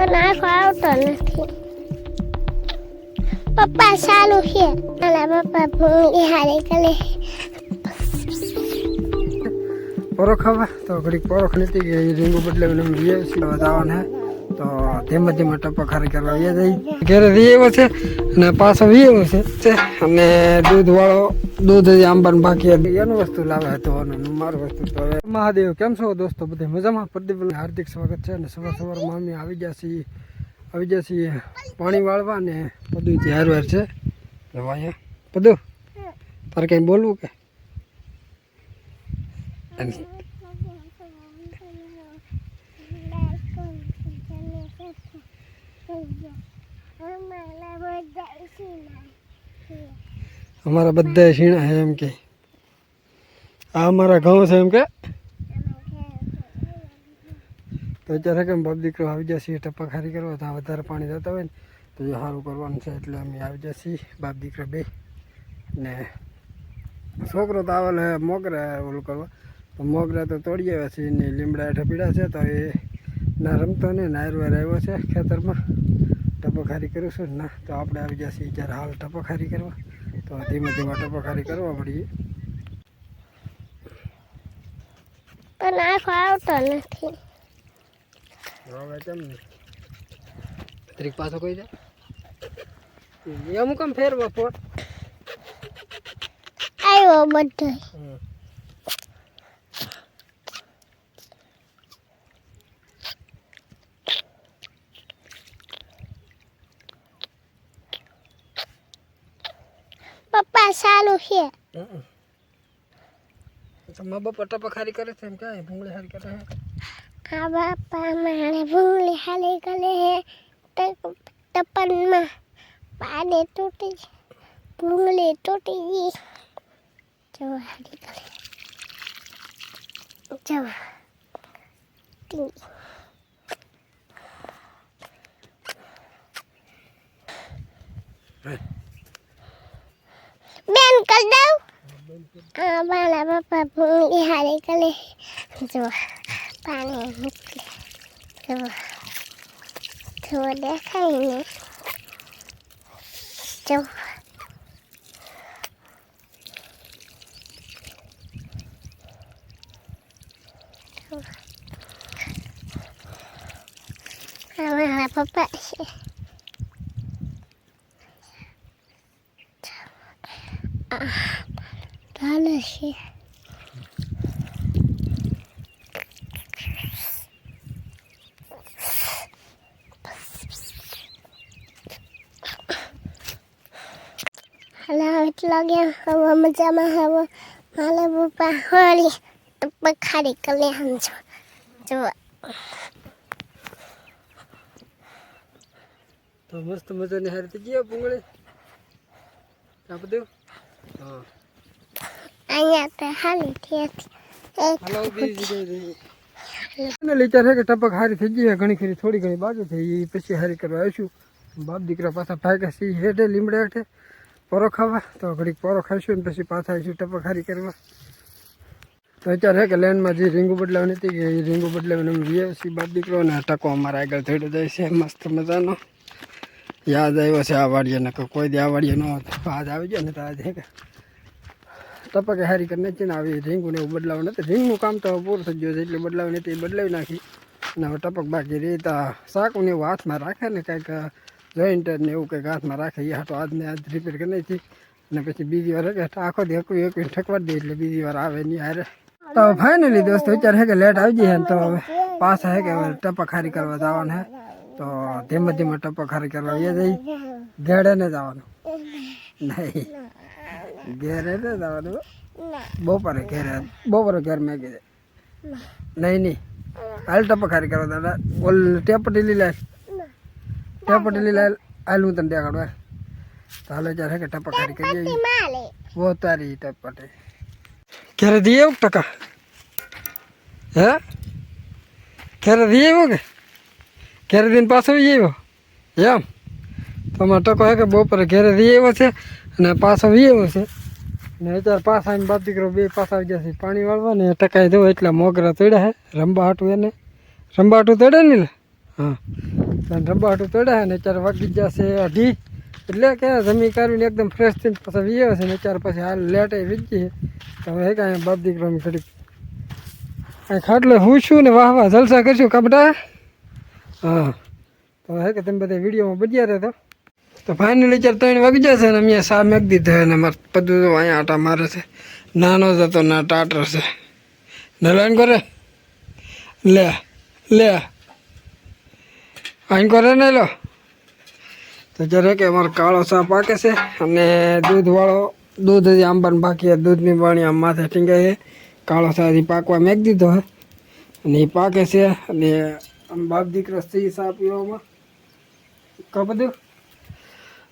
પણ આખો આવતો નથી. પપ્પા સારું છે. મારા પપ્પા ભૂંગી હારી કરે. પોરો ખાવા તો ઘડીક પોરો ખરીદી કે રીંગુ બદલાવીને રહીએ છીએ જવાના તો ધીમે ધીમે ટપક ખારી કરવા એ જઈ ઘેરે રહીએ એવો છે અને પાછો વીએવો છે અને દૂધ આંબાને બાકી એનું વસ્તુ લાવે તો મારું વસ્તુ તો હવે મહાદેવ કેમ છો દોસ્તો બધે મજામાં? પ્રદીપ હાર્દિક સ્વાગત છે અને સવારમાં અમે આવી ગયા છીએ પાણી વાળવા ને બધું જે હારવાર છે અહીંયા બધું તારે કંઈ બોલવું કે અમારા બધા સીણા છે એમ કે આ અમારા ઘઉં છે એમ કે તો અત્યારે કેમ બાપ દીકરો આવી જશે ટપક હારી કરવા ત્યાં વધારે પાણી જતા હોય ને તો જો સારું કરવાનું છે એટલે અમે આવી જશે બાપ દીકરો બે ને છોકરો તો આવેલો મોગરા ઓલું કરવા તો મોગરા તો તોડી આવ્યા છે ને લીમડા હેઠળ પીડા છે તો એ ના રમતો ને નાયરવાર આવ્યો છે ખેતરમાં ટપકહારી કરું છું ના તો આપણે આવી જશે જ્યારે હાલ ટપકહારી કરવા તો ધીમે ધીમે ટપકહારી કરવા પડીએ પણ આખો આવતો નથી. હવે કેમ તરીક પાછો કોઈ જાય અમુક આમ ફેરવા પોટ આવ્યો બધો. પપ્પા સારું છે. મા બાપા ટપકહારી કરે છે એમ ક્યાં ભૂંગળી હારી કરે છે? હા બાપા મારે ભૂંગળી હારી કરે છે. ટપનમાં પાણી તૂટી ભૂંગળી તૂટી ગઈ. જો હારી કરે જો બેન કર દઉં. હા મારા પપ્પા ભૂંગળી હારી કરે જો પાણી મૂકી જો દેખાય ને જો મારા પપ્પા છે. ચાલે છે. હાલો એટલો ગયા હવે મજામાં હવે મારા પપ્પા હોળી ટપકહારી કરે સમજો જો તો મસ્ત મજાની હારી થઈ ગઈ ભૂંગળી આ બધું હા અહીંયા તો હાલી થઈ હાલો બીજી વિચાર છે કે ટપક હારી થઈ ગઈ ઘણી ખરી થોડી ઘણી બાકી થઈ એ પછી હારી કરવા આવીશું બાપ દીકરા પાછા ભાગ્યા સી હેઠે લીમડા હેઠે પોરો ખાવા તો ઘડીક પોરો ખાઈશું ને પછી પાછા આવીશું ટપક હારી કરવા તો વિચાર છે કે લેન્ડમાં જે રીંગુ બદલાવાની હતી કે એ રીંગુ બદલાવીને અમે રહીએ છીએ બાપ દીકરો ને ટકો અમારા આગળ થયો જાય છે મસ્ત મજાનો યાદ આવ્યો છે આ વાડીએ ને કોઈ દી આ વાડીએ ન હતો આજ આવી ગયો ને તો આજે કે ટપકે હારી કરીને છે ને આવી રીંગું ને એવું બદલાવું નથી રીંગનું કામ તો પૂરું થઈ ગયું છે એટલે બદલાવી નથી એ બદલાવી નાખી અને હવે ટપક બાકી રહેતા શાકું ને એવું હાથમાં રાખે ને કંઈક જોઈન્ટ ને એવું કંઈક હાથમાં રાખે એ હાટો આજને આજ રિપેર કરી નાખી અને પછી બીજી વાર કે આખો દી એકવી ઠકવા દે એટલે બીજી વાર આવે નહીં હારે તો ફાઇનલી દોસ્તો વિચાર છે કે લેટ આવી જાય ને તો હવે પાછા છે કે હવે ટપક હારી કરવા જવાના છે તો ધીમે ધીમે ટપક હારી કરવા એ જઈ ઘેડે ને જવાનું નહીં ઘેરે ને જવાનું બપોરે ઘેર મેં કીધે નહીં હાલ ટપક હારી કરવા દાદા ઓલ ટેપટી લીલા હાલ હું તને દેખાડવા તો હાલ વિચાર છે કે ટપક હારી કરી વો તારી ટપટી ઘેરે દઈએ ટકા હે ઘેરે દઈએ આવ્યો કે ઘેરે દઈને પાછો આવ્યો એમ તો અમારે ટકો હે કે બપોરે ઘેરે દઈ આવ્યો છે અને પાછો આવ્યો છે ને અત્યારે પાછા આવીને બાપ દીકરો બે પાછા આવી જશે પાણી વાળવા ને ટકાઈ દઉં એટલે મોગરા તોડ્યા હે રંબા હાટું એને રંબા હાટું તોડે ને હા રબ્બા હાટું તોડ્યા ને 4 વાગી જશે 2:30 એટલે કે જમી કરીને એકદમ ફ્રેશ થઈને પછી વીએ છે ને 4 પછી હાલ લેટ વીજી તો હવે કાંઈ બાપ દીકરો ઘડીક અહીં ખાટલે હું છું ને વાહ જલસા કરશું કબડા હા તો હે કે તમે બધા વિડીયોમાં બજ્યા રહેતો તો ફાઇનલી 3 વાગી જશે ને અમે સા મેક દીધો ને મારે બધું તો અહીંયા આટા મારે છે નાનો જતો ના ટાટર છે નલાઈન કરે લે આઈન કરે ને લો તો જ્યારે કે અમારો કાળો ચા પાકે છે અને દૂધવાળો દૂધ હજી આંબાને બાકી દૂધની પાણી આમ માથે ટીંગાય કાળો ચા હજી પાકવા મેક દીધો હે અને એ પાકે છે અને આમ બાપ દીકરો સહી ચા પીવામાં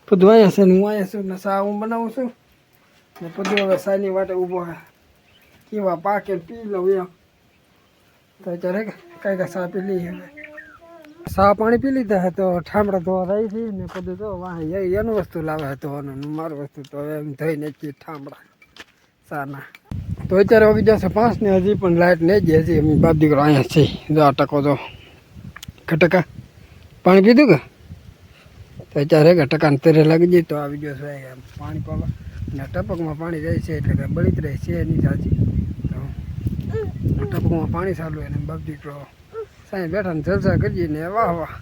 બધું અહીંયા છે ને હું અહીંયા છું ને ચા હું બનાવું છું ને બધું હવે સાની વાટે ઊભો હે કેવા પાકે પી લઉં એમ તો અત્યારે કાંઈ ચા પી લઈએ હવે ચા પાણી પી લીધા હે તો ઠામડા ધોવા રહી છે ને બધું તો વાહ એનું વસ્તુ લાવે ધોવાનું મારું વસ્તુ તો હવે એમ ધોઈ નાખીએ ઠામડા ચાના તો અત્યારે વાગી જશે 5 ને હજી પણ લાઇટ નહીં જ હજી અમે બાપ દીકરો અહીંયા છે જો આ ટકો તો ટકા પાણી પીધું કે તો અત્યારે ટકાને તેરે લાગી જાય તો આવી ગયો છે પાણી પાવા ને ટપકમાં પાણી જાય છે એટલે કે બળી જ રહે છે નહીં સાચી તો ટપકમાં પાણી ચાલુ એને બાપ દીકરો સાંઈ બેઠા ને જલસા કરીએ ને વાહ વાહ